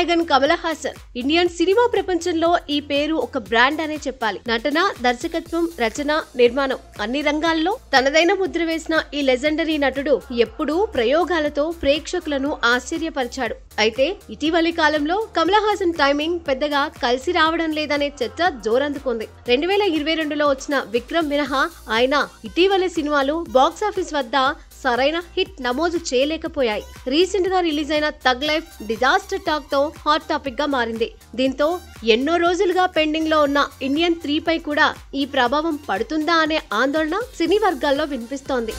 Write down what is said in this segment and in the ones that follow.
Nayagan Kamal Haasan. Indian cinema ప్రపంచంలో ఈ పేరు ఒక బ్రాండ్ అనే చెప్పాలి. నటన, దర్శకత్వం, రచన, నిర్మాణం అన్ని రంగాల్లో తనదైన ముద్ర వేసిన ఈ లెజెండరీ నటుడు ఎప్పుడూ ప్రయోగాలతో ప్రేక్షకులను ఆశ్చర్యపరిచాడు. అయితే ఇటీవలి కాలంలో కమల్ హాసన్ టైమింగ్ పెద్దగా కలిసి రావడం లేదనే చర్చ జోరందుకుంది. 2022లో వచ్చిన విక్రమ్ మినహా ఆయన ఇటీవలి సినిమాలు బాక్సాఫీస్ వద్ద సరైన హిట్ నమోదు చేయలేకపోయాయి. రీసెంట్ గా రిలీజ్ అయిన థగ్ లైఫ్ డిజాస్టర్ టాక్ తో హాట్ టాపిక్ గా మారింది. దీంతో ఎన్నో రోజులుగా పెండింగ్ లో ఉన్న ఇండియన్ 3 పై కూడా ఈ ప్రభావం పడుతుందా అనే ఆందోళన సినీ వర్గాల్లో వినిపిస్తోంది.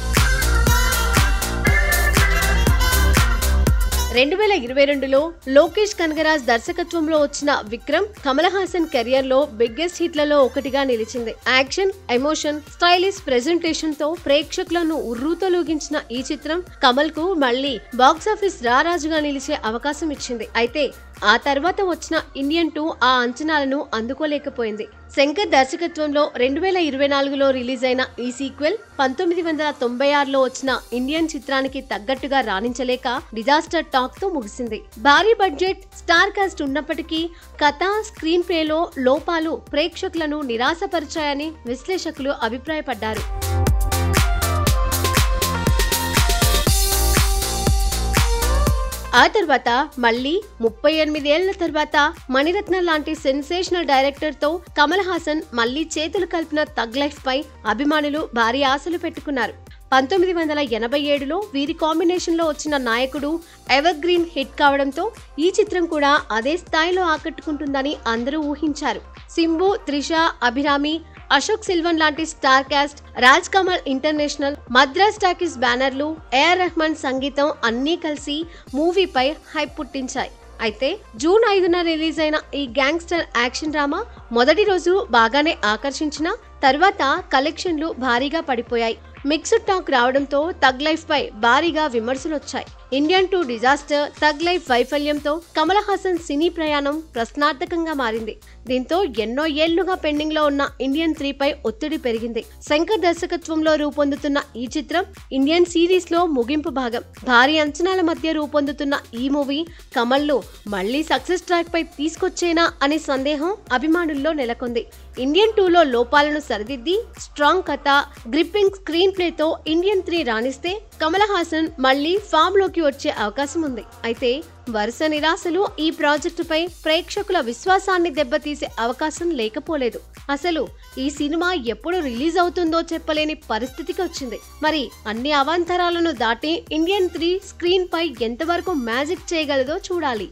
2022లో లోకేష్ కనగరాజ్ దర్శకత్వంలో వచ్చిన విక్రమ్ కమల్ హాసన్ కెరియర్ లో బిగ్గెస్ట్ హిట్లలో ఒకటిగా నిలిచింది. యాక్షన్, ఎమోషన్, స్టైలిష్ ప్రెజెంటేషన్ తో ప్రేక్షకులను ఉర్రూతలూగించిన ఈ చిత్రం కమల్ కు మళ్లీ బాక్సాఫీస్ రారాజుగా నిలిచే అవకాశం ఇచ్చింది. అయితే ఆ తర్వాత వచ్చిన ఇండియన్ 2 ఆ అంచనాలను అందుకోలేకపోయింది. శంకర్ దర్శకత్వంలో 2024లో రిలీజ్ అయిన ఈ సీక్వెల్ 1996లో వచ్చిన ఇండియన్ చిత్రానికి తగ్గట్టుగా రాణించలేక డిజాస్టర్ టాక్ తో ముగిసింది. భారీ బడ్జెట్, స్టార్ కాస్ట్ ఉన్నప్పటికీ కథ, స్క్రీన్ ప్లేలో లోపాలు ప్రేక్షకులను నిరాశపరిచాయని విశ్లేషకులు అభిప్రాయపడ్డారు. ఆ తర్వాత మళ్లీ 38 ఏళ్ల తర్వాత మణిరత్న లాంటి సెన్సేషనల్ డైరెక్టర్ తో కమల్ హాసన్ మళ్లీ చేతులు కలిపిన థగ్ లైఫ్ పై అభిమానులు భారీ ఆశలు పెట్టుకున్నారు. 1987లో వీరి కాంబినేషన్ లో వచ్చిన నాయకుడు ఎవర్ గ్రీన్ హిట్ కావడంతో ఈ చిత్రం కూడా అదే స్థాయిలో ఆకట్టుకుంటుందని అందరూ ఊహించారు. సింబు, త్రిష, అభిరామి, అశోక్ సిల్వన్ లాంటి star cast, Raj Kamal international, Madras talkies బ్యానర్లు, ఏఆర్ రెహమాన్ సంగీతం అన్నీ కలిసి మూవీపై హైప్ పుట్టించాయి. అయితే జూన్ 5న రిలీజ్ అయిన ఈ గ్యాంగ్స్టర్ యాక్షన్ డ్రామా మొదటి రోజు బాగానే ఆకర్షించిన తర్వాత కలెక్షన్లు భారీగా పడిపోయాయి. మిక్స్డ్ టాక్ రావడంతో థగ్ లైఫ్ పై భారీగా విమర్శలు వచ్చాయి. ఇండియన్ 2 డిజాస్టర్, థగ్ లైఫ్ వైఫల్యంతో కమల్ హాసన్ సినీ ప్రయాణం ప్రశ్నార్థకంగా మారింది. దీంతో ఎన్నో ఏళ్లుగా పెండింగ్ లో ఉన్న ఇండియన్ 3 పై ఒత్తిడి పెరిగింది. శంకర్ దర్శకత్వంలో రూపొందుతున్న ఈ చిత్రం ఇండియన్ సిరీస్ లో ముగింపు భాగం. భారీ అంచనాల మధ్య రూపొందుతున్న ఈ మూవీ కమల్ ను మళ్లీ సక్సెస్ ట్రాక్ పై తీసుకొచ్చేనా అనే సందేహం అభిమానుల్లో నెలకొంది. ఇండియన్ 2లో లోపాలను సరిదిద్ది స్ట్రాంగ్ కథ, గ్రిప్పింగ్ స్క్రీన్ ప్లేతో ఇండియన్ 3 రాణిస్తే కమల్ హాసన్ మళ్లీ ఫామ్ లోకి వచ్చే అవకాశం ఉంది. అయితే వరుస నిరాశలు ఈ ప్రాజెక్టుపై ప్రేక్షకుల విశ్వాసాన్ని దెబ్బతీసే అవకాశం లేకపోలేదు. అసలు ఈ సినిమా ఎప్పుడు రిలీజ్ అవుతుందో చెప్పలేని పరిస్థితికి వచ్చింది. మరి అన్ని అవాంతరాలను దాటి ఇండియన్ 3 స్క్రీన్ పై ఎంతవరకు మ్యాజిక్ చేయగలదో చూడాలి.